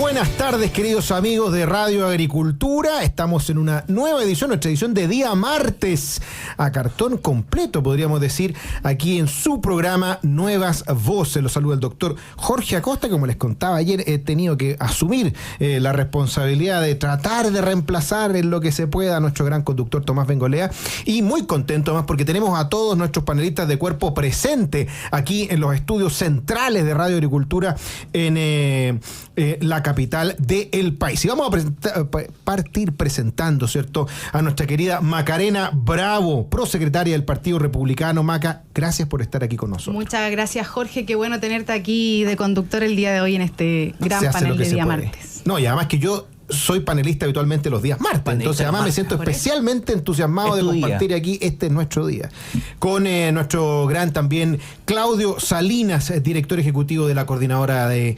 buenas tardes, queridos amigos de Radio Agricultura. Estamos en una nueva edición, nuestra edición de día martes, a cartón completo, podríamos decir, aquí en su programa Nuevas Voces. Los saluda el doctor Jorge Acosta. Como les contaba ayer, he tenido que asumir la responsabilidad de tratar de reemplazar en lo que se pueda a nuestro gran conductor Tomás Bengolea. Y muy contento más porque tenemos a todos nuestros panelistas de cuerpo presente aquí en los estudios centrales de Radio Agricultura en la capital del país. Y vamos a partir presentando, ¿cierto?, a nuestra querida Macarena Bravo, prosecretaria del Partido Republicano. Maca, gracias por estar aquí con nosotros. Muchas gracias, Jorge. Qué bueno tenerte aquí de conductor el día de hoy en este gran panel de día martes. No, y además que yo soy panelista habitualmente los días martes, entonces además me siento especialmente entusiasmado de compartir aquí nuestro día con nuestro gran también Claudio Salinas, director ejecutivo de la coordinadora de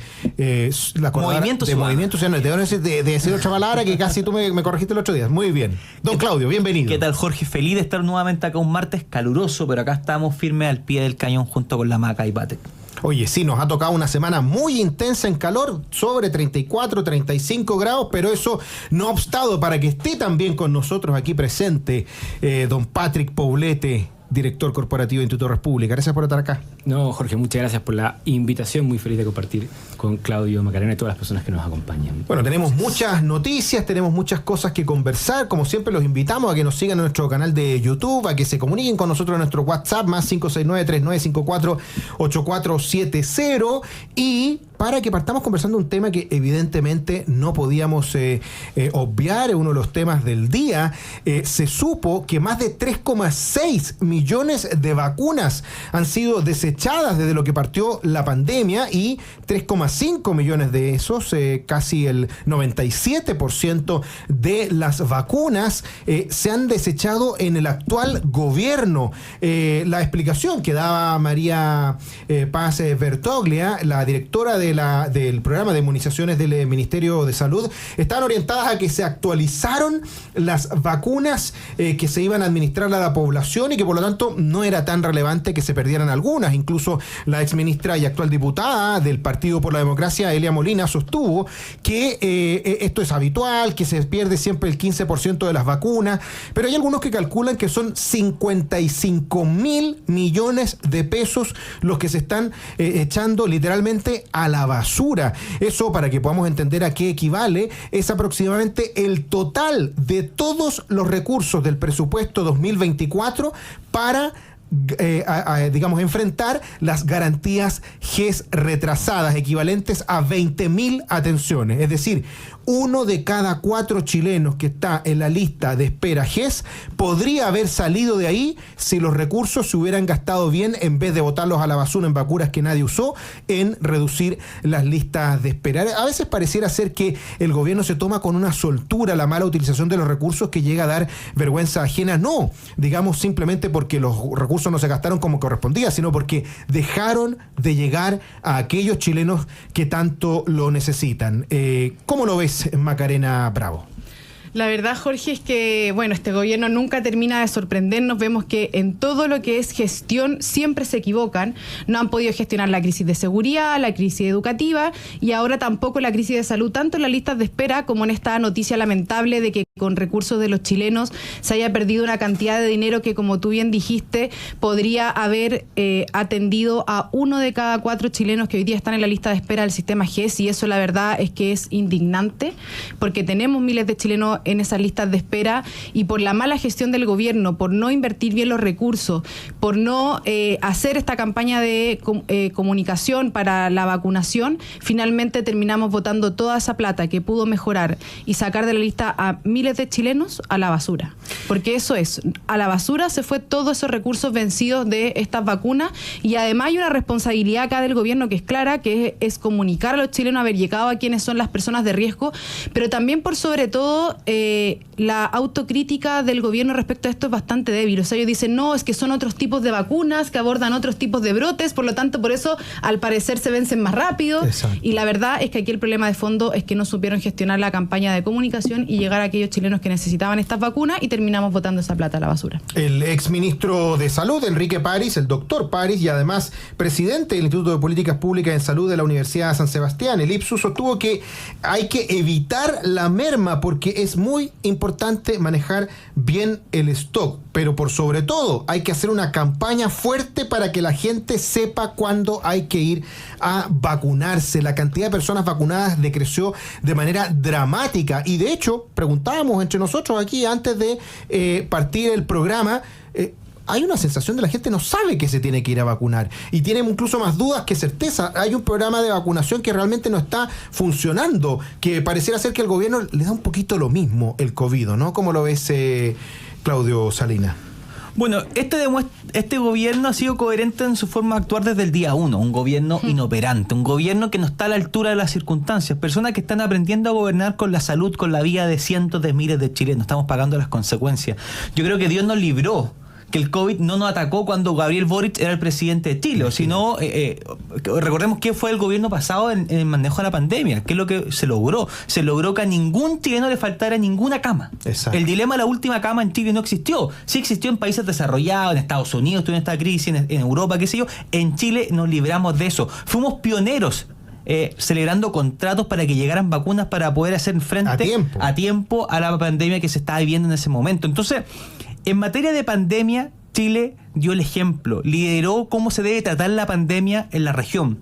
Movimiento Ciudadano. Te voy a decir otra palabra que casi tú me corregiste el otro día. Muy bien. Don Claudio, bienvenido. ¿Qué tal, Jorge? Feliz de estar nuevamente acá un martes caluroso, pero acá estamos firmes al pie del cañón junto con la Maca y Pate. Oye, sí, nos ha tocado una semana muy intensa en calor, sobre 34, 35 grados, pero eso no ha obstado para que esté también con nosotros aquí presente don Patrick Poblete, director corporativo de Instituto República. Gracias por estar acá. No, Jorge, muchas gracias por la invitación. Muy feliz de compartir con Claudio, Macarena y todas las personas que nos acompañan. Bueno, tenemos muchas noticias, tenemos muchas cosas que conversar. Como siempre, los invitamos a que nos sigan en nuestro canal de YouTube, a que se comuniquen con nosotros en nuestro WhatsApp, más 569-3954-8470, y para que partamos conversando un tema que evidentemente no podíamos obviar, uno de los temas del día. Se supo que más de 3,6 millones de vacunas han sido desechadas desde lo que partió la pandemia, y 3,5 millones de esos, casi el 97% de las vacunas, se han desechado en el actual gobierno. La explicación que daba María Paz Bertoglia, la directora del programa de inmunizaciones del Ministerio de Salud, estaban orientadas a que se actualizaron las vacunas que se iban a administrar a la población y que por lo tanto no era tan relevante que se perdieran algunas. Incluso la exministra y actual diputada del Partido por la Democracia, Elia Molina, sostuvo que esto es habitual, que se pierde siempre el 15% de las vacunas, pero hay algunos que calculan que son 55.000 millones de pesos los que se están echando literalmente a la basura. Eso, para que podamos entender a qué equivale, es aproximadamente el total de todos los recursos del presupuesto 2024 para digamos, enfrentar las garantías GES retrasadas, equivalentes a 20.000 atenciones. Es decir, 1 de cada 4 chilenos que está en la lista de espera GES podría haber salido de ahí si los recursos se hubieran gastado bien, en vez de botarlos a la basura en vacunas que nadie usó, en reducir las listas de espera. A veces pareciera ser que el gobierno se toma con una soltura la mala utilización de los recursos, que llega a dar vergüenza ajena. No, digamos, simplemente porque los recursos no se gastaron como correspondía, sino porque dejaron de llegar a aquellos chilenos que tanto lo necesitan. ¿Cómo lo ves, Macarena Bravo? La verdad, Jorge, es que, bueno, este gobierno nunca termina de sorprendernos. Vemos que en todo lo que es gestión siempre se equivocan. No han podido gestionar la crisis de seguridad, la crisis educativa y ahora tampoco la crisis de salud, tanto en las listas de espera como en esta noticia lamentable de que con recursos de los chilenos se haya perdido una cantidad de dinero que, como tú bien dijiste, podría haber atendido a 1 de cada 4 chilenos que hoy día están en la lista de espera del sistema GES, y eso la verdad es que es indignante, porque tenemos miles de chilenos en esas listas de espera, y por la mala gestión del gobierno, por no invertir bien los recursos, por no hacer esta campaña de comunicación para la vacunación, finalmente terminamos botando toda esa plata que pudo mejorar y sacar de la lista a miles de chilenos a la basura. Porque eso es, a la basura se fue todos esos recursos vencidos de estas vacunas, y además hay una responsabilidad acá del gobierno que es clara, que es comunicar a los chilenos, haber llegado a quiénes son las personas de riesgo, pero también por sobre todo la autocrítica del gobierno respecto a esto es bastante débil. O sea, ellos dicen, no, es que son otros tipos de vacunas que abordan otros tipos de brotes, por lo tanto, por eso, al parecer, se vencen más rápido. Exacto. Y la verdad es que aquí el problema de fondo es que no supieron gestionar la campaña de comunicación y llegar a aquellos chilenos que necesitaban estas vacunas, y terminamos botando esa plata a la basura. El exministro de Salud, Enrique París, el doctor París, y además presidente del Instituto de Políticas Públicas en Salud de la Universidad de San Sebastián, el IPSU, sostuvo que hay que evitar la merma porque es muy importante manejar bien el stock, pero por sobre todo hay que hacer una campaña fuerte para que la gente sepa cuándo hay que ir a vacunarse. La cantidad de personas vacunadas decreció de manera dramática, y de hecho preguntábamos entre nosotros aquí antes de partir el programa, hay una sensación de la gente no sabe que se tiene que ir a vacunar y tiene incluso más dudas que certeza. Hay un programa de vacunación que realmente no está funcionando, que pareciera ser que el gobierno le da un poquito lo mismo el COVID, ¿no? ¿Cómo lo ves, Claudio Salinas? Bueno, este gobierno ha sido coherente en su forma de actuar desde el día 1, un gobierno inoperante, un gobierno que no está a la altura de las circunstancias, personas que están aprendiendo a gobernar con la salud, con la vida de cientos de miles de chilenos, estamos pagando las consecuencias. Yo creo que Dios nos libró, que el COVID no nos atacó cuando Gabriel Boric era el presidente de Chile, sino recordemos qué fue el gobierno pasado en el manejo de la pandemia, qué es lo que se logró. Se logró que a ningún chileno le faltara ninguna cama. Exacto. El dilema de la última cama en Chile no existió. Sí existió en países desarrollados, en Estados Unidos, tuvo esta crisis, en Europa, qué sé yo. En Chile nos libramos de eso. Fuimos pioneros celebrando contratos para que llegaran vacunas para poder hacer frente a tiempo a la pandemia que se estaba viviendo en ese momento. Entonces, en materia de pandemia, Chile dio el ejemplo, lideró cómo se debe tratar la pandemia en la región.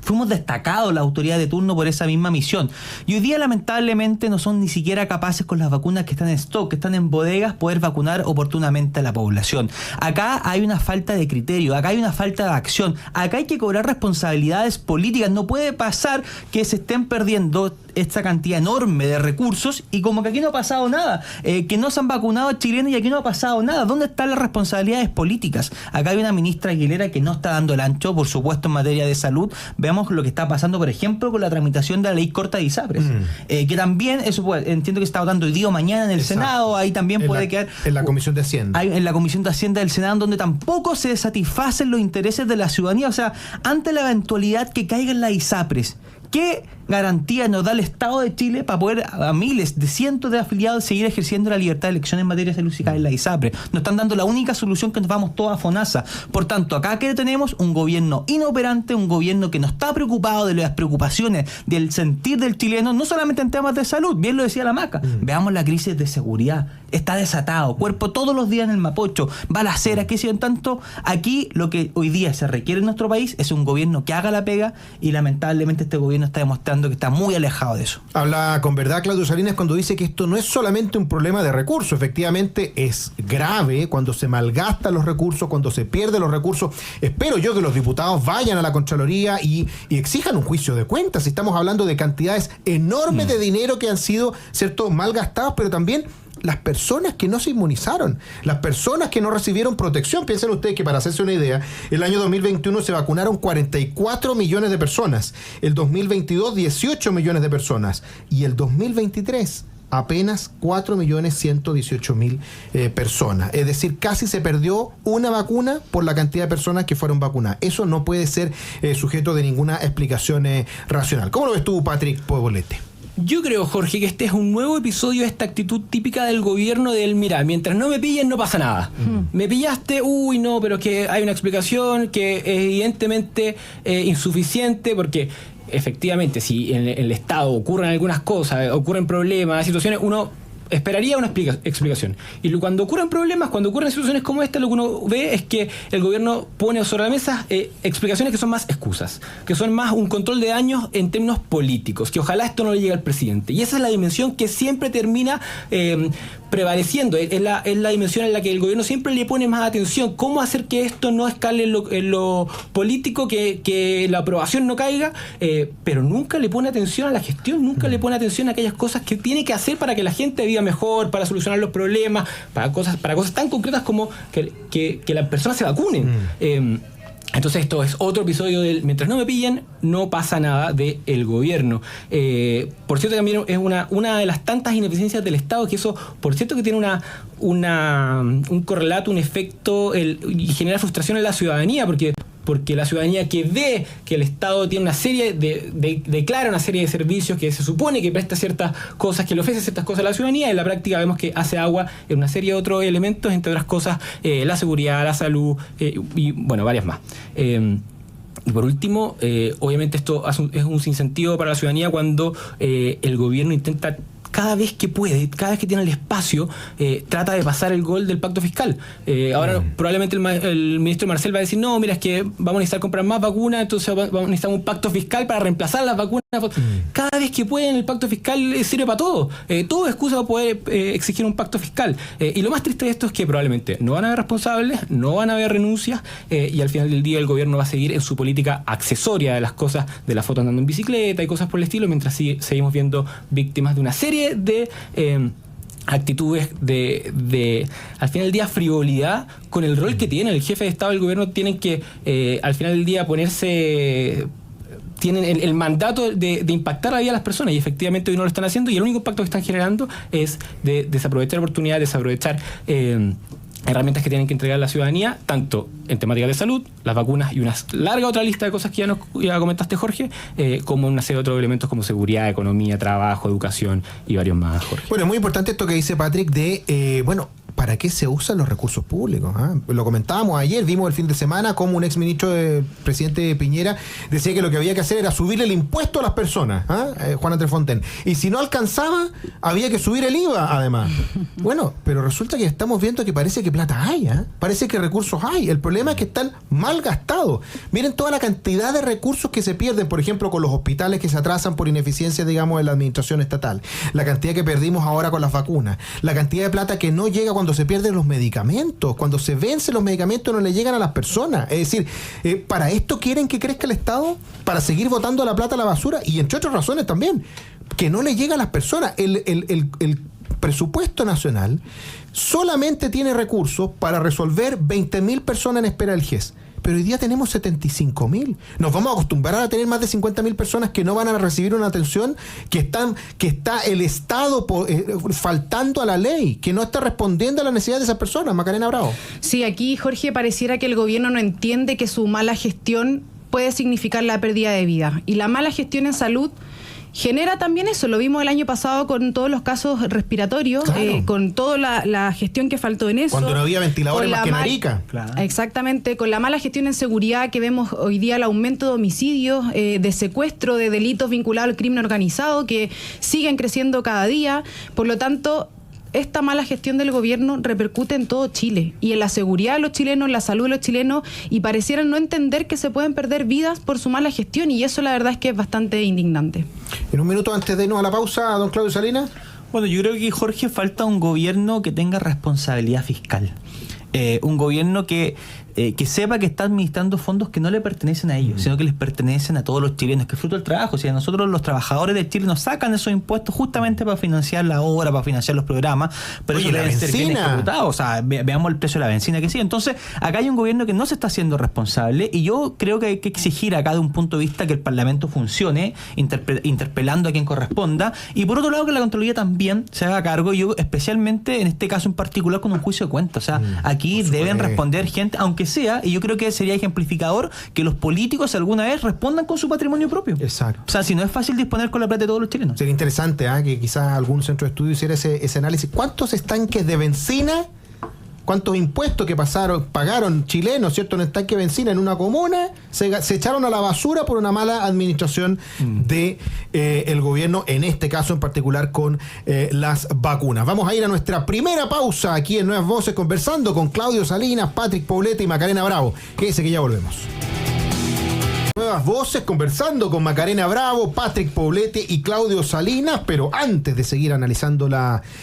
Fuimos destacados la autoridad de turno por esa misma misión. Y hoy día, lamentablemente, no son ni siquiera capaces con las vacunas que están en stock, que están en bodegas, poder vacunar oportunamente a la población. Acá hay una falta de criterio, acá hay una falta de acción, acá hay que cobrar responsabilidades políticas. No puede pasar que se estén perdiendo esta cantidad enorme de recursos y como que aquí no ha pasado nada, que no se han vacunado chilenos y aquí no ha pasado nada. ¿Dónde están las responsabilidades políticas? Acá hay una ministra Aguilera que no está dando el ancho, por supuesto, en materia de salud. Veamos lo que está pasando, por ejemplo, con la tramitación de la ley corta de ISAPRES, que también, eso entiendo que está votando hoy día o mañana en el Senado, ahí también puede quedar... En la Comisión de Hacienda. En la Comisión de Hacienda del Senado, donde tampoco se satisfacen los intereses de la ciudadanía. O sea, ante la eventualidad que caigan las ISAPRES, ¿qué garantía nos da el Estado de Chile para poder a miles de cientos de afiliados seguir ejerciendo la libertad de elección en materia de salud en la ISAPRE? Nos están dando la única solución que nos vamos todos a FONASA. Por tanto, acá que tenemos un gobierno inoperante, un gobierno que no está preocupado de las preocupaciones del sentir del chileno, no solamente en temas de salud, bien lo decía la Maca. Veamos la crisis de seguridad. Está desatado, cuerpo todos los días en el Mapocho, balaceras, que en tanto, aquí lo que hoy día se requiere en nuestro país es un gobierno que haga la pega, y lamentablemente este gobierno está demostrando que está muy alejado de eso. Habla con verdad Claudio Salinas cuando dice que esto no es solamente un problema de recursos. Efectivamente es grave cuando se malgastan los recursos, cuando se pierden los recursos. Espero yo que los diputados vayan a la Contraloría y exijan un juicio de cuentas. Estamos hablando de cantidades enormes de dinero que han sido, ¿cierto?, malgastados, pero también las personas que no se inmunizaron, las personas que no recibieron protección. Piensen ustedes que, para hacerse una idea, el año 2021 se vacunaron 44 millones de personas, el 2022 18 millones de personas y el 2023 apenas 4.118.000 personas. Es decir, casi se perdió una vacuna por la cantidad de personas que fueron vacunadas. Eso no puede ser sujeto de ninguna explicación racional. ¿Cómo lo ves tú, Patrick Pobolete? Yo creo, Jorge, que este es un nuevo episodio de esta actitud típica del gobierno del, mira, mientras no me pillen no pasa nada. Me pillaste, uy, no, pero es que hay una explicación que es evidentemente insuficiente, porque efectivamente si en el Estado ocurren algunas cosas, ocurren problemas, situaciones, uno esperaría una explicación. Y cuando ocurren problemas, cuando ocurren situaciones como esta, lo que uno ve es que el gobierno pone sobre la mesa explicaciones que son más excusas, que son más un control de daños en términos políticos, que ojalá esto no le llegue al presidente. Y esa es la dimensión que siempre termina prevaleciendo. Es la dimensión en la que el gobierno siempre le pone más atención. ¿Cómo hacer que esto no escale en lo político, que la aprobación no caiga? Pero nunca le pone atención a la gestión, nunca le pone atención a aquellas cosas que tiene que hacer para que la gente viva mejor, para solucionar los problemas, para cosas tan concretas como que las personas se vacunen. Entonces esto es otro episodio del mientras no me pillen, no pasa nada del gobierno. Por cierto, también es una de las tantas ineficiencias del Estado, que eso, por cierto, que tiene un correlato, un efecto y genera frustración en la ciudadanía, porque la ciudadanía que ve que el Estado tiene una serie declara una serie de servicios que se supone que presta ciertas cosas, que le ofrece ciertas cosas a la ciudadanía, en la práctica vemos que hace agua en una serie de otros elementos, entre otras cosas la seguridad, la salud y bueno, varias más. Y por último, obviamente esto es un sinsentido para la ciudadanía cuando el gobierno intenta, cada vez que puede, cada vez que tiene el espacio, trata de pasar el gol del pacto fiscal. Ahora probablemente el ministro Marcel va a decir, no, mira, es que vamos a necesitar comprar más vacunas, entonces necesitamos un pacto fiscal para reemplazar las vacunas. Cada vez que pueden, el pacto fiscal sirve para todo. Todo es excusa para poder exigir un pacto fiscal. Y lo más triste de esto es que probablemente no van a haber responsables, no van a haber renuncias, y al final del día el gobierno va a seguir en su política accesoria de las cosas, de la foto andando en bicicleta y cosas por el estilo, mientras seguimos viendo víctimas de una serie de actitudes de al final del día frivolidad con el rol que tiene el jefe de Estado y el gobierno. Tienen que al final del día tienen el mandato de impactar la vida de las personas, y efectivamente hoy no lo están haciendo, y el único impacto que están generando es de desaprovechar oportunidades, desaprovechar herramientas que tienen que entregar a la ciudadanía, tanto en temáticas de salud, las vacunas y una larga otra lista de cosas que ya comentaste, Jorge, como una serie de otros elementos como seguridad, economía, trabajo, educación y varios más, Jorge. Bueno, es muy importante esto que dice Patrick ¿para qué se usan los recursos públicos? Lo comentábamos ayer, vimos el fin de semana como un exministro del presidente Piñera decía que lo que había que hacer era subirle el impuesto a las personas, Juan Andrés Fonten. Y si no alcanzaba, había que subir el IVA, además. Bueno, pero resulta que estamos viendo que parece que plata hay, parece que recursos hay. El problema es que están mal gastados. Miren toda la cantidad de recursos que se pierden, por ejemplo, con los hospitales que se atrasan por ineficiencia, digamos, de la administración estatal. La cantidad que perdimos ahora con las vacunas. La cantidad de plata que no llega cuando se pierden los medicamentos, cuando se vencen los medicamentos no le llegan a las personas. Es decir, ¿para esto quieren que crezca el Estado? ¿Para seguir botando la plata a la basura? Y entre otras razones también, que no le llega a las personas. El presupuesto nacional solamente tiene recursos para resolver 20.000 personas en espera del GES. Pero hoy día tenemos 75.000. Nos vamos a acostumbrar a tener más de 50.000 personas que no van a recibir una atención, que está el Estado faltando a la ley, que no está respondiendo a las necesidades de esas personas. Macarena Bravo. Sí, aquí, Jorge, pareciera que el gobierno no entiende que su mala gestión puede significar la pérdida de vida. Y la mala gestión en salud genera también eso. Lo vimos el año pasado con todos los casos respiratorios, claro, con toda la gestión que faltó en eso. Cuando no había ventiladores más que en Arica. Claro. Exactamente, con la mala gestión en seguridad que vemos hoy día, el aumento de homicidios, de secuestro, de delitos vinculados al crimen organizado que siguen creciendo cada día. Por lo tanto, esta mala gestión del gobierno repercute en todo Chile y en la seguridad de los chilenos, en la salud de los chilenos, y parecieran no entender que se pueden perder vidas por su mala gestión, y eso la verdad es que es bastante indignante. En un minuto antes de irnos a la pausa, don Claudio Salinas. Bueno, yo creo que, Jorge, falta un gobierno que tenga responsabilidad fiscal. Un gobierno que sepa que está administrando fondos que no le pertenecen a ellos, sino que les pertenecen a todos los chilenos, que es fruto del trabajo. O sea, nosotros los trabajadores de Chile nos sacan esos impuestos justamente para financiar la obra, para financiar los programas, pero ellos deben ser bien ejecutados. O sea, veamos el precio de la benzina que sí. Entonces, acá hay un gobierno que no se está haciendo responsable, y yo creo que hay que exigir acá de un punto de vista que el Parlamento funcione, interpelando a quien corresponda, y por otro lado que la Contraloría también se haga cargo, y yo especialmente en este caso en particular con un juicio de cuentas. O sea, aquí deben responder gente, aunque sea, y yo creo que sería ejemplificador que los políticos alguna vez respondan con su patrimonio propio. Exacto. O sea, si no es fácil disponer con la plata de todos los chilenos. Sería interesante que quizás algún centro de estudio hiciera ese análisis. ¿Cuántos estanques de benzina, cuántos impuestos que pagaron chilenos, ¿cierto?, en estanque de benzina en una comuna, se echaron a la basura por una mala administración de el gobierno, en este caso en particular con las vacunas? Vamos a ir a nuestra primera pausa aquí en Nuevas Voces, conversando con Claudio Salinas, Patrick Poblete y Macarena Bravo. Quédese que ya volvemos. Nuevas Voces, conversando con Macarena Bravo, Patrick Poblete y Claudio Salinas. Pero antes de seguir analizando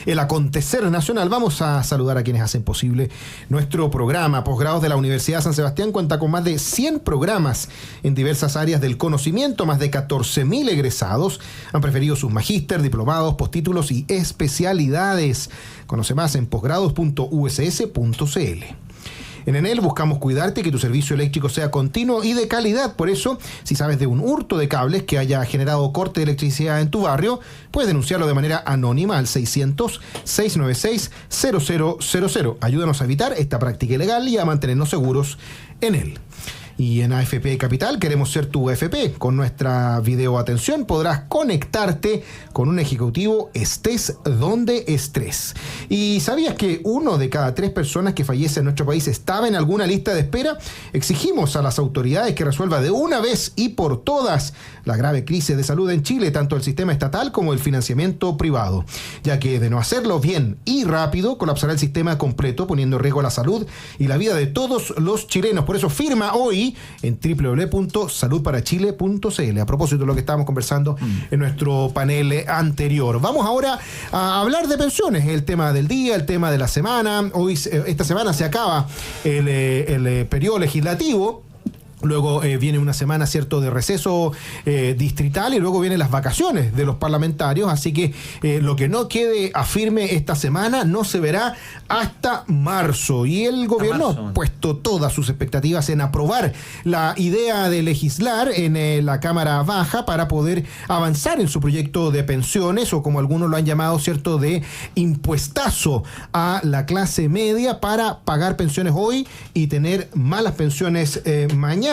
el acontecer nacional, vamos a saludar a quienes hacen posible nuestro programa. Posgrados de la Universidad de San Sebastián cuenta con más de 100 programas en diversas áreas del conocimiento. Más de 14.000 egresados han preferido sus magíster, diplomados, postítulos y especialidades. Conoce más en posgrados.uss.cl. En Enel buscamos cuidarte y que tu servicio eléctrico sea continuo y de calidad. Por eso, si sabes de un hurto de cables que haya generado corte de electricidad en tu barrio, puedes denunciarlo de manera anónima al 600-696-0000. Ayúdanos a evitar esta práctica ilegal y a mantenernos seguros en él. Y en AFP Capital queremos ser tu AFP. Con nuestra video atención podrás conectarte con un ejecutivo estés donde estés. ¿Y sabías que 1 de cada 3 personas que fallece en nuestro país estaba en alguna lista de espera? Exigimos a las autoridades que resuelva de una vez y por todas la grave crisis de salud en Chile, tanto el sistema estatal como el financiamiento privado, ya que de no hacerlo bien y rápido colapsará el sistema completo, poniendo en riesgo la salud y la vida de todos los chilenos. Por eso firma hoy en www.saludparachile.cl. A propósito de lo que estábamos conversando en nuestro panel anterior. Vamos ahora a hablar de pensiones, el tema del día, el tema de la semana. Hoy, esta semana se acaba el periodo legislativo. Luego viene una semana, ¿cierto?, de receso distrital y luego vienen las vacaciones de los parlamentarios. Así que lo que no quede a firme esta semana no se verá hasta marzo. Y el gobierno ha puesto todas sus expectativas en aprobar la idea de legislar en la Cámara Baja para poder avanzar en su proyecto de pensiones, o como algunos lo han llamado, ¿cierto?, de impuestazo a la clase media para pagar pensiones hoy y tener malas pensiones mañana.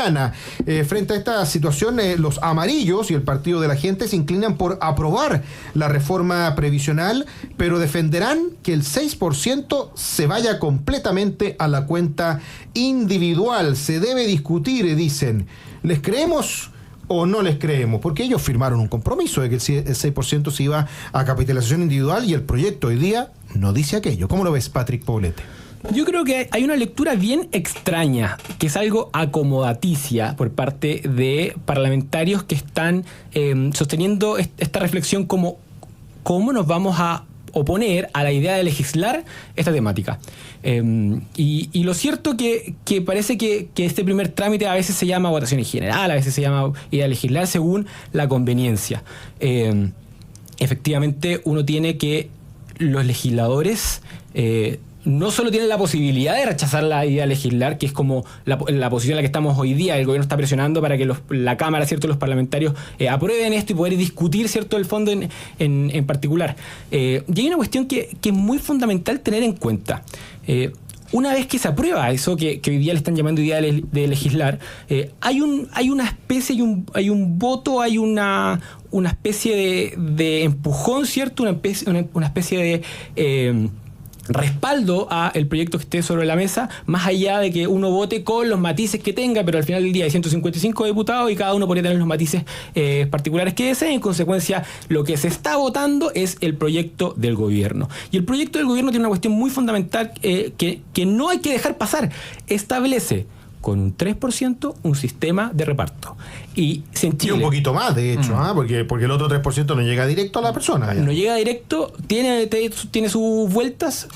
Frente a esta situación, los amarillos y el Partido de la Gente se inclinan por aprobar la reforma previsional, pero defenderán que el 6% se vaya completamente a la cuenta individual. Se debe discutir, dicen. ¿Les creemos o no les creemos? Porque ellos firmaron un compromiso de que el 6% se iba a capitalización individual y el proyecto hoy día no dice aquello. ¿Cómo lo ves, Patrick Poblete? Yo creo que hay una lectura bien extraña, que es algo acomodaticia por parte de parlamentarios que están sosteniendo esta reflexión como cómo nos vamos a oponer a la idea de legislar esta temática. Y lo cierto que parece que este primer trámite a veces se llama votación en general, a veces se llama idea de legislar según la conveniencia. Efectivamente, uno tiene que los legisladores no solo tienen la posibilidad de rechazar la idea de legislar, que es como la posición en la que estamos hoy día. El gobierno está presionando para que la Cámara, ¿cierto?, los parlamentarios aprueben esto y poder discutir, ¿cierto?, el fondo en particular. Y hay una cuestión que es muy fundamental tener en cuenta. Una vez que se aprueba eso que hoy día le están llamando idea de legislar, hay una especie, hay un voto, hay una especie de empujón, ¿cierto?, una especie de respaldo a el proyecto que esté sobre la mesa, más allá de que uno vote con los matices que tenga, pero al final del día hay 155 diputados y cada uno podría tener los matices particulares que desee. En consecuencia, lo que se está votando es el proyecto del gobierno. Y el proyecto del gobierno tiene una cuestión muy fundamental que no hay que dejar pasar. Establece con un 3% un sistema de reparto. Y en Chile, y un poquito más, de hecho, porque el otro 3% no llega directo a la persona. No llega directo, tiene sus vueltas.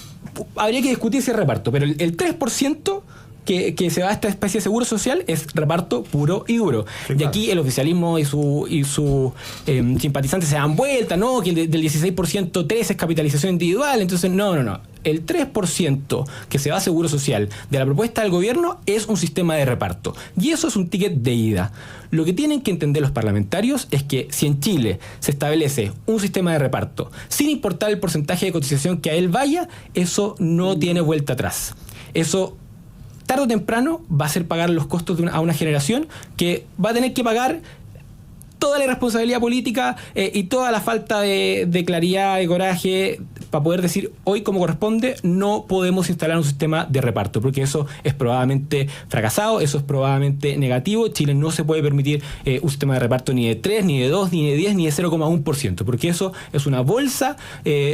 Habría que discutir ese reparto, pero el 3% que se va a esta especie de seguro social es reparto puro y duro. Sí, y aquí el oficialismo y sus simpatizantes se dan vuelta, ¿no? Que del 16% 3 es capitalización individual. Entonces, no. El 3% que se va a seguro social de la propuesta del gobierno es un sistema de reparto. Y eso es un ticket de ida. Lo que tienen que entender los parlamentarios es que si en Chile se establece un sistema de reparto, sin importar el porcentaje de cotización que a él vaya, eso no tiene vuelta atrás. Eso tarde o temprano va a hacer pagar los costos a una generación que va a tener que pagar toda la irresponsabilidad política y toda la falta de claridad, de coraje, para poder decir hoy como corresponde, no podemos instalar un sistema de reparto, porque eso es probablemente fracasado, eso es probablemente negativo. Chile no se puede permitir un sistema de reparto ni de 3, ni de 2, ni de 10, ni de 0,1%, porque eso es una bolsa,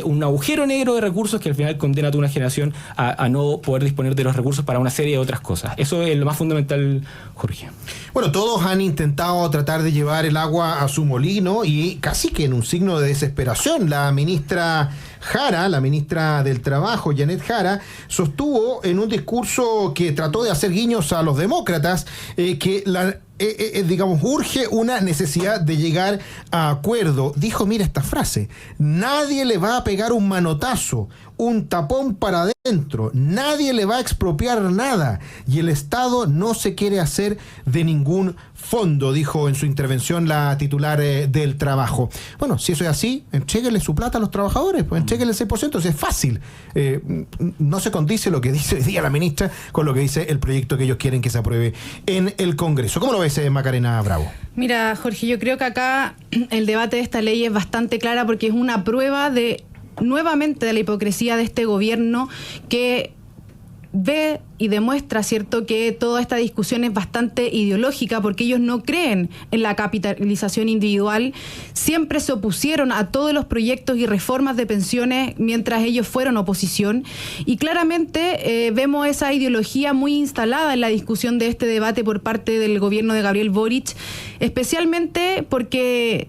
un agujero negro de recursos que al final condena a toda una generación a no poder disponer de los recursos para una serie de otras cosas. Eso es lo más fundamental, Jorge. Bueno, todos han intentado tratar de llevar el agua a su molino y casi que en un signo de desesperación. La ministra Jara, la ministra del Trabajo, Janet Jara, sostuvo en un discurso que trató de hacer guiños a los demócratas que la digamos, urge una necesidad de llegar a acuerdo. Dijo, mira esta frase: nadie le va a pegar un manotazo, un tapón para adentro, nadie le va a expropiar nada, y el Estado no se quiere hacer de ningún fondo, dijo en su intervención la titular del trabajo. Bueno, si eso es así, entréguenle su plata a los trabajadores, pues entréguenle el 6%, si es fácil. No se condice lo que dice hoy día la ministra con lo que dice el proyecto que ellos quieren que se apruebe en el Congreso. ¿Cómo lo ves, Macarena Bravo? Mira, Jorge, yo creo que acá el debate de esta ley es bastante clara porque es una prueba nuevamente de la hipocresía de este gobierno que ve y demuestra, ¿cierto?, que toda esta discusión es bastante ideológica porque ellos no creen en la capitalización individual. Siempre se opusieron a todos los proyectos y reformas de pensiones mientras ellos fueron oposición, y claramente vemos esa ideología muy instalada en la discusión de este debate por parte del gobierno de Gabriel Boric, especialmente porque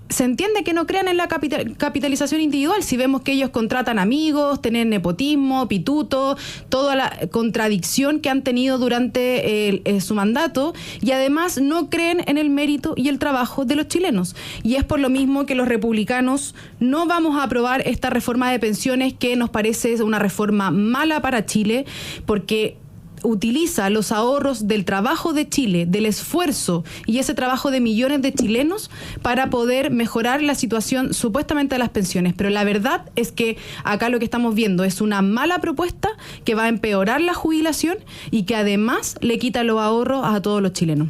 se entiende que no crean en la capitalización individual. Si vemos que ellos contratan amigos, tienen nepotismo, pituto, toda la contradicción que han tenido durante su mandato, y además no creen en el mérito y el trabajo de los chilenos. Y es por lo mismo que los republicanos no vamos a aprobar esta reforma de pensiones, que nos parece una reforma mala para Chile, porque utiliza los ahorros del trabajo de Chile, del esfuerzo y ese trabajo de millones de chilenos para poder mejorar la situación supuestamente de las pensiones. Pero la verdad es que acá lo que estamos viendo es una mala propuesta que va a empeorar la jubilación y que además le quita los ahorros a todos los chilenos.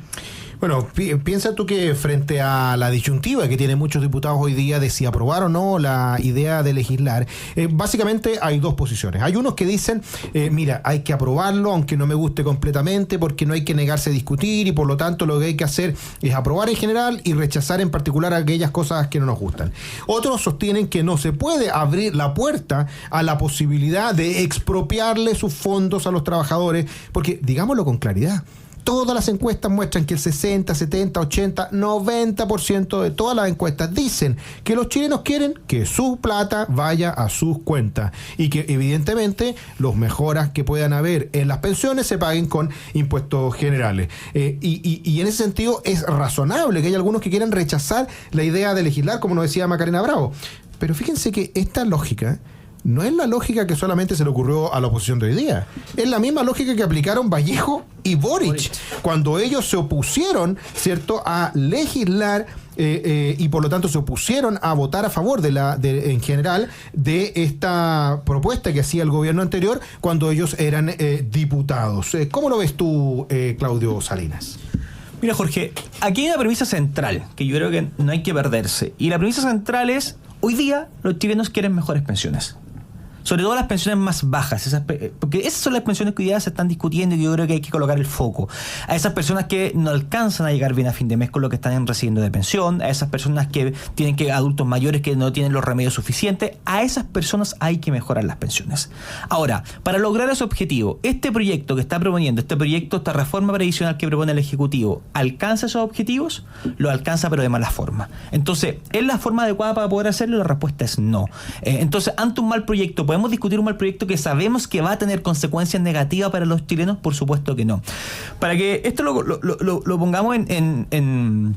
Bueno, piensa tú que frente a la disyuntiva que tienen muchos diputados hoy día de si aprobar o no la idea de legislar, básicamente hay dos posiciones. Hay unos que dicen, mira, hay que aprobarlo aunque no me guste completamente, porque no hay que negarse a discutir, y por lo tanto lo que hay que hacer es aprobar en general y rechazar en particular aquellas cosas que no nos gustan. Otros sostienen que no se puede abrir la puerta a la posibilidad de expropiarle sus fondos a los trabajadores, porque, digámoslo con claridad, todas las encuestas muestran que el 60, 70, 80, 90% de todas las encuestas dicen que los chilenos quieren que su plata vaya a sus cuentas y que evidentemente los mejoras que puedan haber en las pensiones se paguen con impuestos generales. Y en ese sentido es razonable que haya algunos que quieran rechazar la idea de legislar, como nos decía Macarena Bravo. Pero fíjense que esta lógica no es la lógica que solamente se le ocurrió a la oposición de hoy día. Es la misma lógica que aplicaron Vallejo y Boric cuando ellos se opusieron, ¿cierto?, a legislar y por lo tanto se opusieron a votar a favor en general de esta propuesta que hacía el gobierno anterior cuando ellos eran diputados. ¿Cómo lo ves tú, Claudio Salinas? Mira, Jorge, aquí hay una premisa central que yo creo que no hay que perderse. Y la premisa central es: hoy día los chilenos quieren mejores pensiones. Sobre todo las pensiones más bajas, porque esas son las pensiones que hoy día se están discutiendo y yo creo que hay que colocar el foco. A esas personas que no alcanzan a llegar bien a fin de mes con lo que están recibiendo de pensión, a esas personas que tienen adultos mayores que no tienen los remedios suficientes, a esas personas hay que mejorar las pensiones. Ahora, para lograr ese objetivo, este proyecto que está proponiendo, esta reforma previsional que propone el Ejecutivo, ¿alcanza esos objetivos? Lo alcanza, pero de mala forma. Entonces, ¿es la forma adecuada para poder hacerlo? La respuesta es no. Entonces, ante un mal proyecto, ¿podemos discutir un mal proyecto que sabemos que va a tener consecuencias negativas para los chilenos? Por supuesto que no. Para que esto lo pongamos en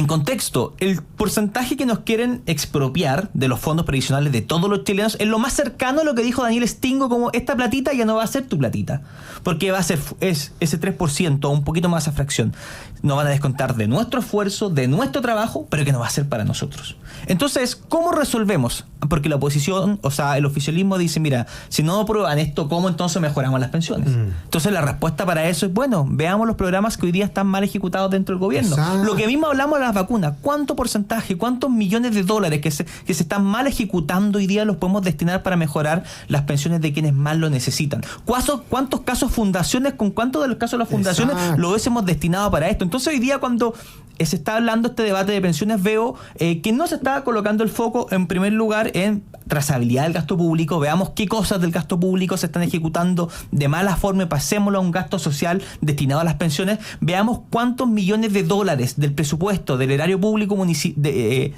contexto, el porcentaje que nos quieren expropiar de los fondos previsionales de todos los chilenos es lo más cercano a lo que dijo Daniel Stingo, como esta platita ya no va a ser tu platita, porque va a ser ese 3% o un poquito más esa fracción. Nos van a descontar de nuestro esfuerzo, de nuestro trabajo, pero que no va a ser para nosotros. Entonces, ¿cómo resolvemos? Porque la oposición, o sea, el oficialismo dice, mira, si no aprueban esto, ¿cómo entonces mejoramos las pensiones? Entonces la respuesta para eso es, bueno, veamos los programas que hoy día están mal ejecutados dentro del gobierno. Exacto. Lo que mismo hablamos de las vacunas, ¿cuánto porcentaje, cuántos millones de dólares que se están mal ejecutando hoy día los podemos destinar para mejorar las pensiones de quienes más lo necesitan? ¿Cuántos casos fundaciones, con cuántos de los casos de las fundaciones lo hubiésemos destinado para esto? Entonces hoy día cuando se está hablando este debate de pensiones veo que no se está colocando el foco en primer lugar en trazabilidad del gasto público. Veamos qué cosas del gasto público se están ejecutando de mala forma y pasémoslo a un gasto social destinado a las pensiones. Veamos cuántos millones de dólares del presupuesto del erario público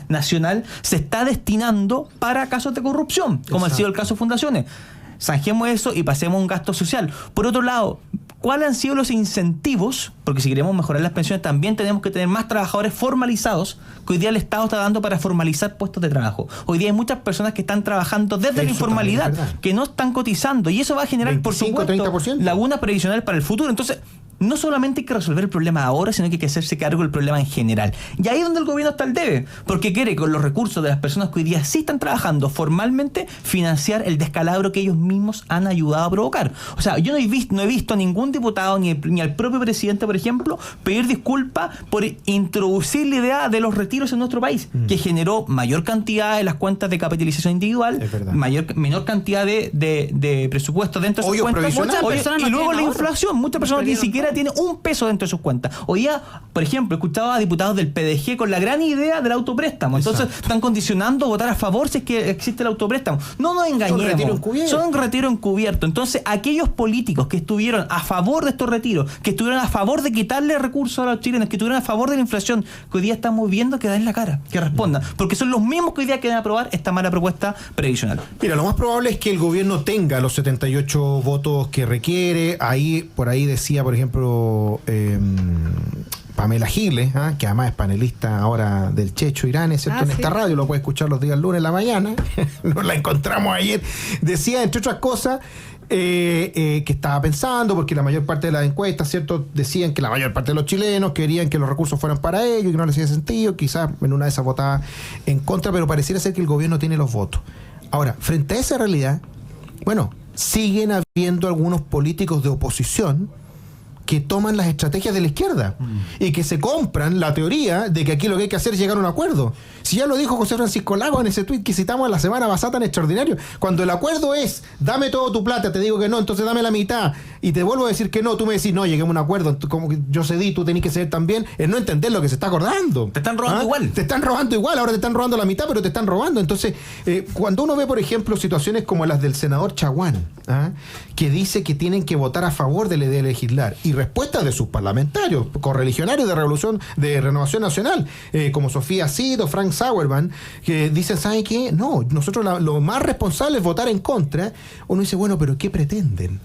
nacional se está destinando para casos de corrupción, como ha sido el caso de fundaciones. zanjemos eso y pasemos a un gasto social. Por otro lado, ¿cuáles han sido los incentivos? Porque si queremos mejorar las pensiones también tenemos que tener más trabajadores formalizados que hoy día el Estado está dando para formalizar puestos de trabajo. Hoy día hay muchas personas que están trabajando desde la informalidad, que no están cotizando, y eso va a generar, 25, por supuesto, 30%. Lagunas previsionales para el futuro. Entonces, no solamente hay que resolver el problema ahora, sino que hay que hacerse cargo del problema en general. Y ahí es donde el gobierno está al debe, porque quiere con los recursos de las personas que hoy día sí están trabajando formalmente financiar el descalabro que ellos mismos han ayudado a provocar. O sea, yo no he visto a ningún diputado ni al propio presidente, por ejemplo, pedir disculpas por introducir la idea de los retiros en nuestro país, que generó mayor cantidad de las cuentas de capitalización individual, menor cantidad de presupuesto dentro de sus cuentas, y luego la inflación. Muchas personas ni siquiera tiene un peso dentro de sus cuentas. Hoy día, por ejemplo, escuchaba a diputados del PDG con la gran idea del autopréstamo. Entonces, están condicionando votar a favor si es que existe el autopréstamo. No nos engañemos. Son retiro encubierto. Entonces, aquellos políticos que estuvieron a favor de estos retiros, que estuvieron a favor de quitarle recursos a los chilenos, que estuvieron a favor de la inflación, que hoy día estamos viendo, que den la cara, que respondan. Porque son los mismos que hoy día quieren aprobar esta mala propuesta previsional. Mira, lo más probable es que el gobierno tenga los 78 votos que requiere. Por ahí decía, por ejemplo, Pamela Giles, que además es panelista ahora del Checho Irán, ¿cierto? En esta radio, lo puede escuchar los días lunes en la mañana. Nos la encontramos ayer. Decía, entre otras cosas, que estaba pensando, porque la mayor parte de las encuestas, ¿cierto?, decían que la mayor parte de los chilenos querían que los recursos fueran para ellos y que no les hacía sentido. Quizás en una de esas votaba en contra, pero pareciera ser que el gobierno tiene los votos. Ahora, frente a esa realidad, bueno, siguen habiendo algunos políticos de oposición que toman las estrategias de la izquierda y que se compran la teoría de que aquí lo que hay que hacer es llegar a un acuerdo. Si ya lo dijo José Francisco Lagos en ese tuit que citamos la semana pasada tan extraordinario, cuando el acuerdo es, dame todo tu plata, te digo que no, entonces dame la mitad, y te vuelvo a decir que no, tú me decís, no, lleguemos a un acuerdo, como que yo cedí, tú tenés que ceder también, es no entender lo que se está acordando. Te están robando igual. Te están robando igual, ahora te están robando la mitad, pero te están robando. Entonces, cuando uno ve, por ejemplo, situaciones como las del senador Chaguán, que dice que tienen que votar a favor de la idea de legislar, y respuestas de sus parlamentarios, correligionarios de Renovación Nacional, como Sofía Cid o Frank Sauerman, que dicen, ¿saben qué? No, nosotros lo más responsable es votar en contra. Uno dice, bueno, pero ¿qué pretenden?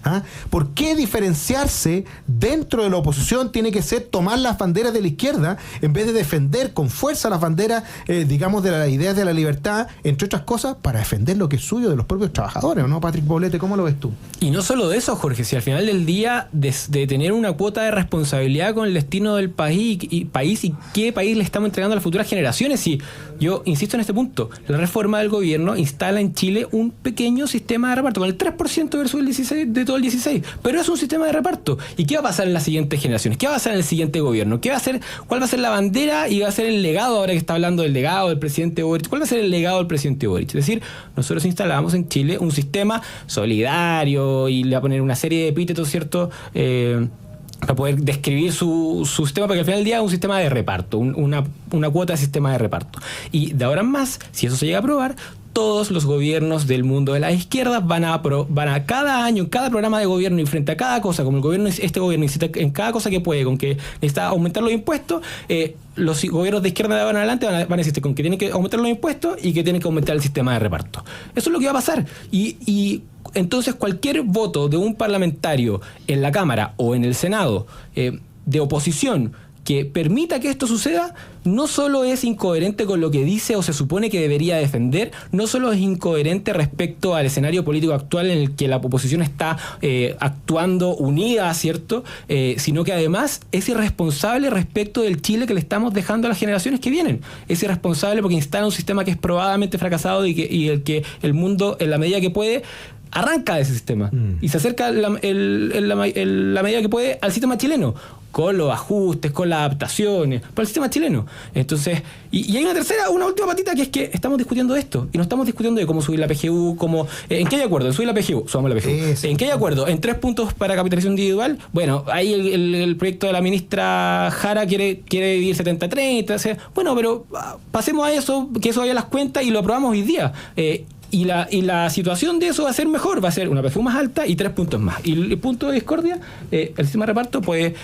¿Por qué diferenciarse dentro de la oposición tiene que ser tomar las banderas de la izquierda en vez de defender con fuerza las banderas, digamos, de las ideas de la libertad, entre otras cosas, para defender lo que es suyo de los propios trabajadores, ¿no? Patrick Poblete, ¿cómo lo ves tú? Y no solo de eso, Jorge, si al final del día de tener una cuota de responsabilidad con el destino del país y qué país le estamos entregando a las futuras generaciones. Y yo insisto en este punto, la reforma del gobierno instala en Chile un pequeño sistema de reparto con el 3% versus el 16% de todo el 16%, pero es un sistema de reparto. ¿Y qué va a pasar en las siguientes generaciones? ¿Qué va a pasar en el siguiente gobierno? ¿Cuál va a ser la bandera y va a ser el legado, ahora que está hablando del legado del presidente Boric? ¿Cuál va a ser el legado del presidente Boric? Es decir, nosotros instalamos en Chile un sistema solidario y le va a poner una serie de epítetos, ¿cierto?, para poder describir su sistema, porque al final del día es un sistema de reparto, una cuota de sistema de reparto. Y de ahora en más, si eso se llega a aprobar, todos los gobiernos del mundo de la izquierda van a cada año, en cada programa de gobierno y frente a cada cosa, como este gobierno necesita en cada cosa que puede, con que necesita aumentar los impuestos, los gobiernos de izquierda de ahora en adelante van a decir con que tienen que aumentar los impuestos y que tienen que aumentar el sistema de reparto. Eso es lo que va a pasar. Y entonces cualquier voto de un parlamentario en la Cámara o en el Senado de oposición que permita que esto suceda, no solo es incoherente con lo que dice o se supone que debería defender, no solo es incoherente respecto al escenario político actual en el que la oposición está actuando unida, ¿cierto? Sino que además es irresponsable respecto del Chile que le estamos dejando a las generaciones que vienen. Es irresponsable porque instala un sistema que es probadamente fracasado y el que el mundo, en la medida que puede, arranca de ese sistema y se acerca en la medida que puede al sistema chileno, con los ajustes, con las adaptaciones, para el sistema chileno. Entonces, y hay una última patita, que es que estamos discutiendo esto, y no estamos discutiendo de cómo subir la PGU, ¿en qué hay acuerdo? ¿En subir la PGU? Subamos la PGU. ¿En qué hay acuerdo? ¿En 3 puntos para capitalización individual? Bueno, ahí el proyecto de la ministra Jara quiere dividir 70-30, bueno, pero pasemos a eso, que eso vaya a las cuentas y lo aprobamos hoy día. Y la situación de eso va a ser mejor, va a ser una PFU más alta y 3 puntos más. Y el punto de discordia, el sistema de reparto puede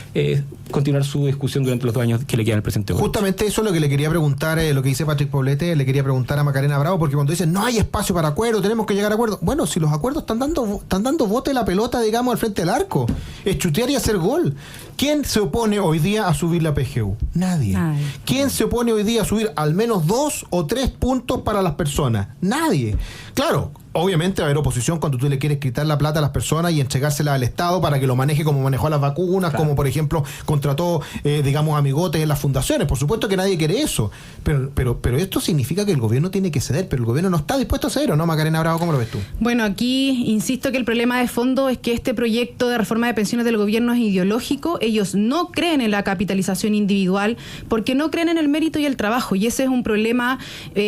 continuar su discusión durante los 2 años que le quedan al presente gobierno. Justamente eso es lo que le quería preguntar, lo que dice Patrick Poblete, le quería preguntar a Macarena Bravo, porque cuando dicen no hay espacio para acuerdos, tenemos que llegar a acuerdos. Bueno, si los acuerdos están dando bote la pelota, digamos, al frente del arco, es chutear y hacer gol. ¿Quién se opone hoy día a subir la PGU? Nadie. ¿Quién se opone hoy día a subir al menos 2 o 3 puntos para las personas? Nadie. Claro, obviamente va a haber oposición cuando tú le quieres quitar la plata a las personas y entregársela al Estado para que lo maneje como manejó a las vacunas, claro, como por ejemplo contrató, digamos, amigotes en las fundaciones. Por supuesto que nadie quiere eso, pero esto significa que el gobierno tiene que ceder, pero el gobierno no está dispuesto a ceder, ¿o no, Macarena Bravo? ¿Cómo lo ves tú? Bueno, aquí insisto que el problema de fondo es que este proyecto de reforma de pensiones del gobierno es ideológico. Ellos no creen en la capitalización individual porque no creen en el mérito y el trabajo, y ese es un problema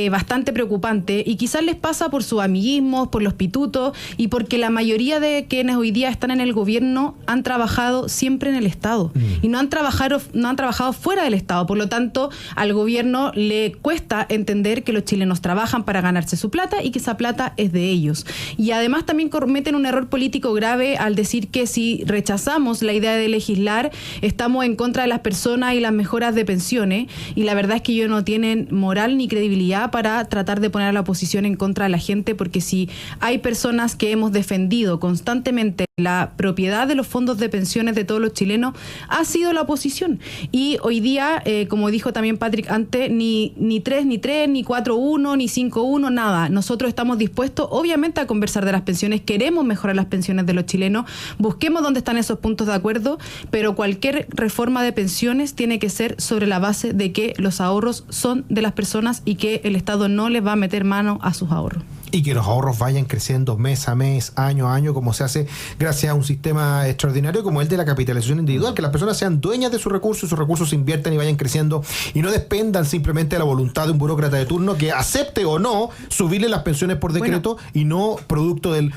bastante preocupante, y quizás les pasa por su amiguismo, por los pitutos, y porque la mayoría de quienes hoy día están en el gobierno han trabajado siempre en el Estado y no han trabajado fuera del Estado. Por lo tanto, al gobierno le cuesta entender que los chilenos trabajan para ganarse su plata y que esa plata es de ellos. Y además también cometen un error político grave al decir que si rechazamos la idea de legislar, estamos en contra de las personas y las mejoras de pensiones, y la verdad es que ellos no tienen moral ni credibilidad para tratar de poner a la oposición en contra de la gente, porque si hay personas que hemos defendido constantemente la propiedad de los fondos de pensiones de todos los chilenos, ha sido la oposición. Y hoy día, como dijo también Patrick antes, ni 3, ni 4-1, ni 5-1, nada. Nosotros estamos dispuestos, obviamente, a conversar de las pensiones, queremos mejorar las pensiones de los chilenos, busquemos dónde están esos puntos de acuerdo, pero cualquier reforma de pensiones tiene que ser sobre la base de que los ahorros son de las personas y que el Estado no les va a meter mano a sus ahorros. Y que los ahorros vayan creciendo mes a mes, año a año, como se hace gracias a un sistema extraordinario como el de la capitalización individual, que las personas sean dueñas de sus recursos se inviertan y vayan creciendo y no dependan simplemente de la voluntad de un burócrata de turno que acepte o no subirle las pensiones por decreto, y no producto de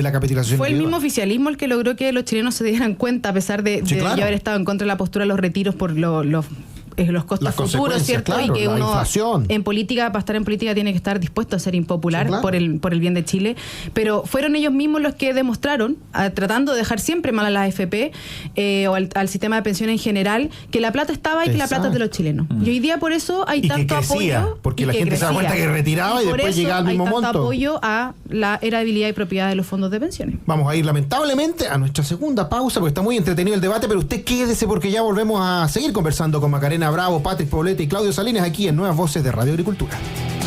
la capitalización fue individual. El mismo oficialismo el que logró que los chilenos se dieran cuenta, a pesar de haber estado en contra de la postura de los retiros por los costos futuros, ¿cierto? Claro, y que uno inflación. Para estar en política tiene que estar dispuesto a ser impopular, sí, claro, por el bien de Chile. Pero fueron ellos mismos los que demostraron, tratando de dejar siempre mal a la AFP o al sistema de pensiones en general, que la plata estaba y que la plata es de los chilenos. Y hoy día por eso hay tanto apoyo. Porque la gente se da cuenta que retiraba y después llegaba al mismo monto. Hay tanto apoyo a la heredabilidad y propiedad de los fondos de pensiones. Vamos a ir lamentablemente a nuestra segunda pausa, porque está muy entretenido el debate, pero usted quédese porque ya volvemos a seguir conversando con Macarena Bravo, Patrick Poblete y Claudio Salinas aquí en Nuevas Voces de Radio Agricultura.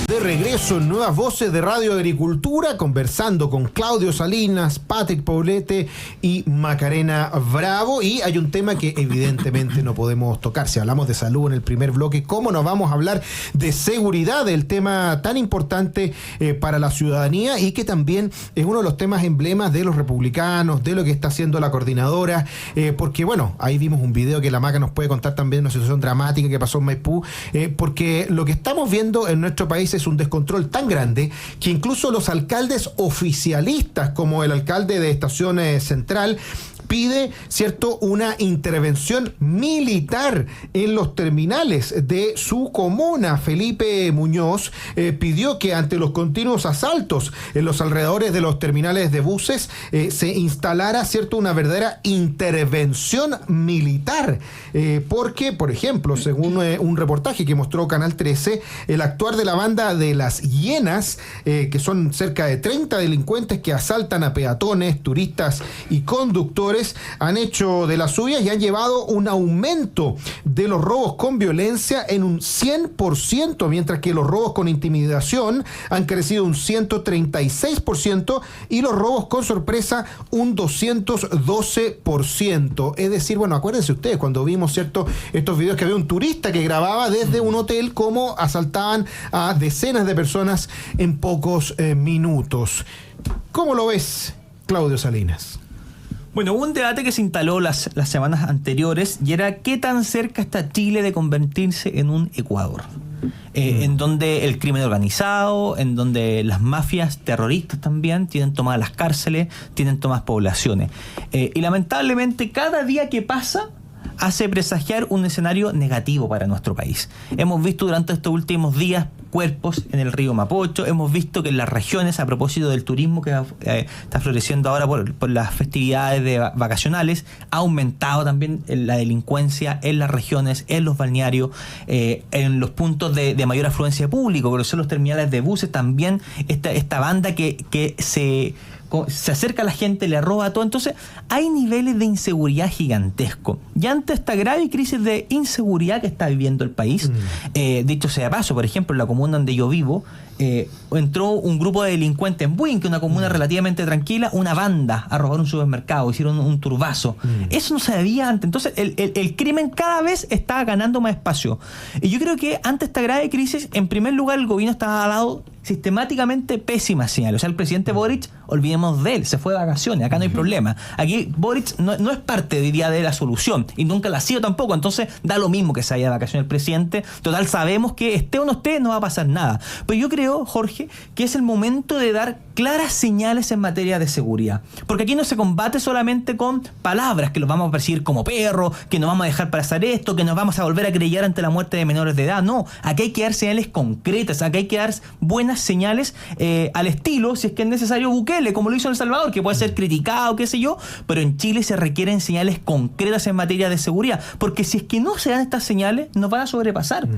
De regreso en Nuevas Voces de Radio Agricultura, conversando con Claudio Salinas, Patrick Poblete y Macarena Bravo. Y hay un tema que evidentemente no podemos tocar. Si hablamos de salud en el primer bloque, ¿cómo no vamos a hablar de seguridad? El tema tan importante para la ciudadanía y que también es uno de los temas emblemas de los republicanos, de lo que está haciendo la coordinadora. Porque bueno, ahí vimos un video que la Maca nos puede contar también, una situación dramática que pasó en Maipú. Porque lo que estamos viendo en nuestro país es un descontrol tan grande que incluso los alcaldes oficialistas, como el alcalde de Estación Central, pide, ¿cierto?, una intervención militar en los terminales de su comuna. Felipe Muñoz pidió que ante los continuos asaltos en los alrededores de los terminales de buses se instalara, ¿cierto?, una verdadera intervención militar. Porque, por ejemplo, según un reportaje que mostró Canal 13, el actuar de la banda de las Hienas, que son cerca de 30 delincuentes que asaltan a peatones, turistas y conductores, han hecho de las suyas y han llevado un aumento de los robos con violencia en un 100%, mientras que los robos con intimidación han crecido un 136% y los robos con sorpresa un 212%. Es decir, bueno, acuérdense ustedes cuando vimos, ¿cierto?, estos videos que había un turista que grababa desde un hotel cómo asaltaban a decenas de personas en pocos minutos. ¿Cómo lo ves, Claudio Salinas? Bueno, hubo un debate que se instaló las semanas anteriores y era qué tan cerca está Chile de convertirse en un Ecuador. En donde el crimen organizado, en donde las mafias terroristas también tienen tomadas las cárceles, tienen tomadas poblaciones. Y lamentablemente cada día que pasa hace presagiar un escenario negativo para nuestro país. Hemos visto durante estos últimos días cuerpos en el río Mapocho, hemos visto que en las regiones, a propósito del turismo que está floreciendo ahora por las festividades vacacionales, ha aumentado también la delincuencia en las regiones, en los balnearios, en los puntos de mayor afluencia de público, que son los terminales de buses, también esta banda que se acerca a la gente, le roba todo. Entonces hay niveles de inseguridad gigantesco, y ante esta grave crisis de inseguridad que está viviendo el país, dicho sea de paso, por ejemplo, en la comuna donde yo vivo, entró un grupo de delincuentes en Buin, que es una comuna relativamente tranquila, una banda a robar un supermercado, hicieron un turbazo. Eso no se veía antes. Entonces el crimen cada vez está ganando más espacio, y yo creo que ante esta grave crisis, en primer lugar, el gobierno está dado sistemáticamente pésimas señales. O sea, el presidente Boric, olvidemos de él, se fue de vacaciones, acá no hay problema. Aquí Boric no es parte, diría, de la solución, y nunca la ha sido tampoco. Entonces da lo mismo que se vaya de vacaciones el presidente, total, sabemos que esté o no esté, no va a pasar nada. Pero yo creo, Jorge, que es el momento de dar claras señales en materia de seguridad, porque aquí no se combate solamente con palabras, que los vamos a percibir como perros, que nos vamos a dejar pasar esto, que nos vamos a volver a querellar ante la muerte de menores de edad. No, aquí hay que dar señales concretas, aquí hay que dar buenas señales, al estilo, si es que es necesario, Bukele, como lo hizo en El Salvador, que puede ser criticado, qué sé yo, pero en Chile se requieren señales concretas en materia de seguridad, porque si es que no se dan estas señales, nos van a sobrepasar.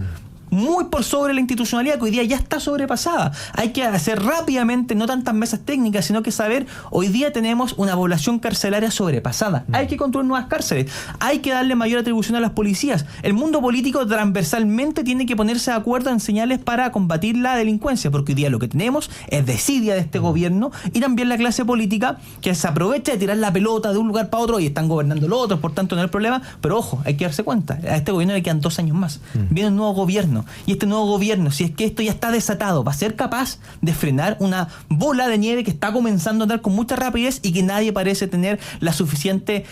Muy por sobre la institucionalidad, que hoy día ya está sobrepasada. Hay que hacer rápidamente, no tantas mesas técnicas, sino que saber, hoy día tenemos una población carcelaria sobrepasada. Hay que construir nuevas cárceles, hay que darle mayor atribución a las policías. El mundo político transversalmente tiene que ponerse de acuerdo en señales para combatir la delincuencia, porque hoy día lo que tenemos es desidia de este gobierno, y también la clase política que se aprovecha de tirar la pelota de un lugar para otro, y están gobernando los otros, por tanto no hay problema. Pero ojo, hay que darse cuenta, a este gobierno le quedan 2 años más. Viene un nuevo gobierno, y este nuevo gobierno, si es que esto ya está desatado, va a ser capaz de frenar una bola de nieve que está comenzando a andar con mucha rapidez y que nadie parece tener la suficiente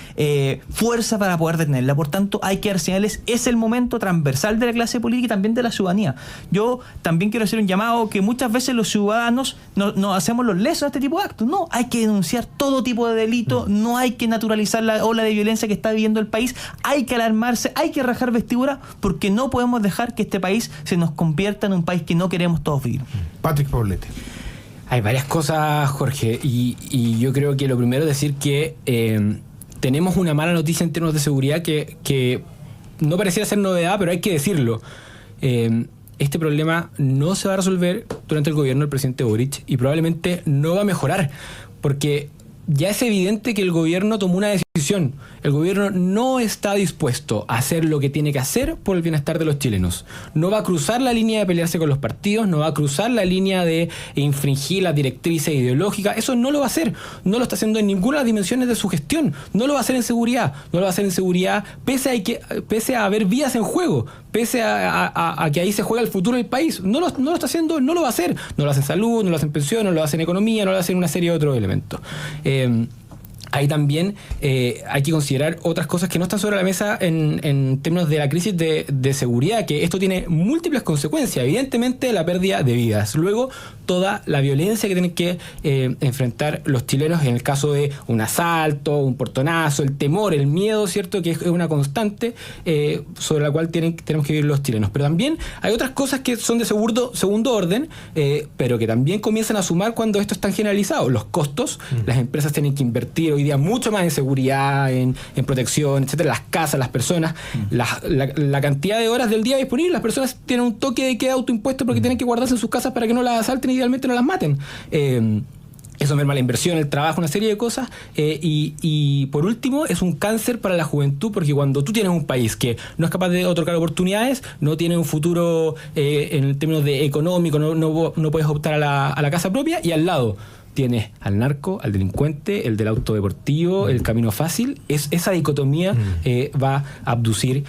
fuerza para poder detenerla. Por tanto, hay que dar señales. Es el momento transversal de la clase política y también de la ciudadanía. Yo también quiero hacer un llamado, que muchas veces los ciudadanos no hacemos los lesos a este tipo de actos. No, hay que denunciar todo tipo de delito, no hay que naturalizar la ola de violencia que está viviendo el país, hay que alarmarse, hay que rajar vestidura, porque no podemos dejar que este país se nos convierta en un país que no queremos todos vivir. Patrick Poblete. Hay varias cosas, Jorge, y yo creo que lo primero es decir que tenemos una mala noticia en términos de seguridad que no pareciera ser novedad, pero hay que decirlo. Este problema no se va a resolver durante el gobierno del presidente Boric, y probablemente no va a mejorar, porque ya es evidente que el gobierno tomó una decisión. El gobierno no está dispuesto a hacer lo que tiene que hacer por el bienestar de los chilenos. No va a cruzar la línea de pelearse con los partidos, no va a cruzar la línea de infringir las directrices ideológicas. Eso no lo va a hacer. No lo está haciendo en ninguna de las dimensiones de su gestión. No lo va a hacer en seguridad. No lo va a hacer en seguridad pese a haber vidas en juego, pese a que ahí se juega el futuro del país. No lo está haciendo, no lo va a hacer. No lo hace en salud, no lo hace en pensiones, no lo hace en economía, no lo hace en una serie de otros elementos. Ahí también hay que considerar otras cosas que no están sobre la mesa en términos de la crisis de seguridad, que esto tiene múltiples consecuencias. Evidentemente, la pérdida de vidas. Luego, toda la violencia que tienen que enfrentar los chilenos en el caso de un asalto, un portonazo, el temor, el miedo, ¿cierto? Que es una constante sobre la cual tenemos que vivir los chilenos. Pero también hay otras cosas que son de segundo orden, pero que también comienzan a sumar cuando esto está generalizado. Los costos, las empresas tienen que invertir hoy día mucho más en seguridad, en protección, etcétera, las casas, las personas, la cantidad de horas del día disponibles. Las personas tienen un toque de queda autoimpuesto porque tienen que guardarse en sus casas para que no las asalten, idealmente no las maten. Eso merma la inversión, el trabajo, una serie de cosas. Y por último, es un cáncer para la juventud, porque cuando tú tienes un país que no es capaz de otorgar oportunidades, no tiene un futuro en términos de económico, no puedes optar a la casa propia, y al lado tienes al narco, al delincuente, el del auto deportivo, el camino fácil. Esa dicotomía va a abducir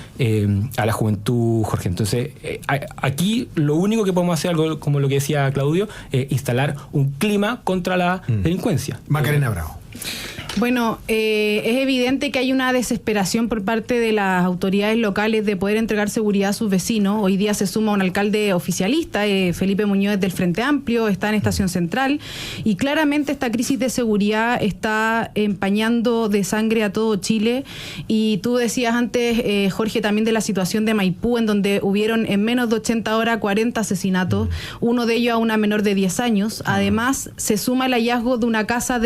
a la juventud, Jorge. Entonces, aquí lo único que podemos hacer, algo como lo que decía Claudio, instalar un clima contra la delincuencia. Macarena Bravo. Bueno, es evidente que hay una desesperación por parte de las autoridades locales de poder entregar seguridad a sus vecinos. Hoy día se suma un alcalde oficialista, Felipe Muñoz del Frente Amplio, está en Estación Central, y claramente esta crisis de seguridad está empañando de sangre a todo Chile. Y tú decías antes, Jorge, también de la situación de Maipú, en donde hubieron en menos de 80 horas 40 asesinatos, uno de ellos a una menor de 10 años. Además, se suma el hallazgo de una casa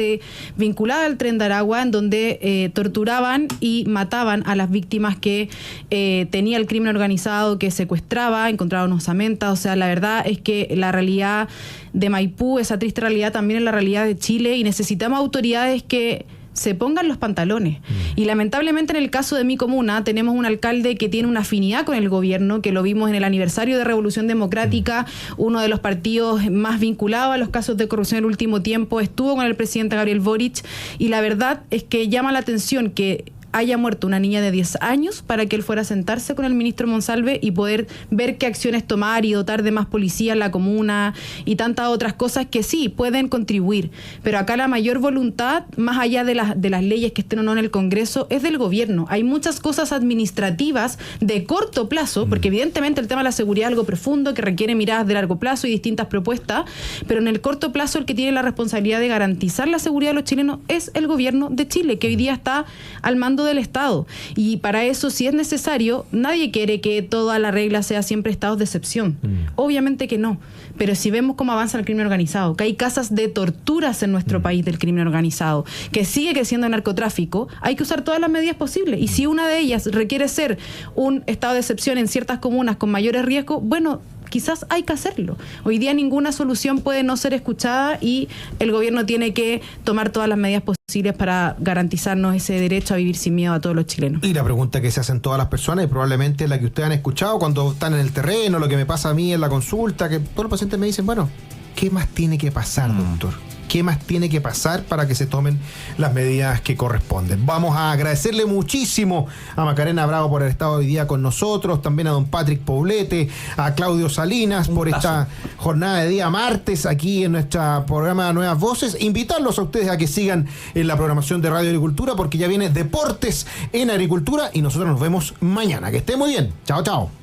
vinculada al Tren de Aragua, en donde torturaban y mataban a las víctimas que tenía el crimen organizado, que secuestraba, encontraban osamentas. O sea, la verdad es que la realidad de Maipú, esa triste realidad, también es la realidad de Chile, y necesitamos autoridades que se pongan los pantalones. Y lamentablemente en el caso de mi comuna tenemos un alcalde que tiene una afinidad con el gobierno, que lo vimos en el aniversario de Revolución Democrática, uno de los partidos más vinculados a los casos de corrupción en el último tiempo, estuvo con el presidente Gabriel Boric, y la verdad es que llama la atención que haya muerto una niña de 10 años para que él fuera a sentarse con el ministro Monsalve y poder ver qué acciones tomar y dotar de más policía en la comuna y tantas otras cosas que sí pueden contribuir. Pero acá la mayor voluntad, más allá de las leyes que estén o no en el Congreso, es del gobierno. Hay muchas cosas administrativas de corto plazo, porque evidentemente el tema de la seguridad es algo profundo que requiere miradas de largo plazo y distintas propuestas, pero en el corto plazo el que tiene la responsabilidad de garantizar la seguridad de los chilenos es el gobierno de Chile, que hoy día está al mando del Estado. Y para eso, si es necesario, nadie quiere que toda la regla sea siempre estados de excepción. Obviamente que no. Pero si vemos cómo avanza el crimen organizado, que hay casas de torturas en nuestro país del crimen organizado, que sigue creciendo el narcotráfico, hay que usar todas las medidas posibles. Y si una de ellas requiere ser un estado de excepción en ciertas comunas con mayores riesgos, bueno, quizás hay que hacerlo. Hoy día ninguna solución puede no ser escuchada y el gobierno tiene que tomar todas las medidas posibles para garantizarnos ese derecho a vivir sin miedo a todos los chilenos. Y la pregunta que se hacen todas las personas, y probablemente la que ustedes han escuchado cuando están en el terreno, lo que me pasa a mí en la consulta, que todos los pacientes me dicen, bueno, ¿qué más tiene que pasar, doctor? ¿Qué más tiene que pasar para que se tomen las medidas que corresponden? Vamos a agradecerle muchísimo a Macarena Bravo por haber estado hoy día con nosotros, también a don Patrick Poblete, a Claudio Salinas por esta jornada de día martes aquí en nuestro programa Nuevas Voces. Invitarlos a ustedes a que sigan en la programación de Radio Agricultura, porque ya viene Deportes en Agricultura y nosotros nos vemos mañana. Que estén muy bien. Chao, chao.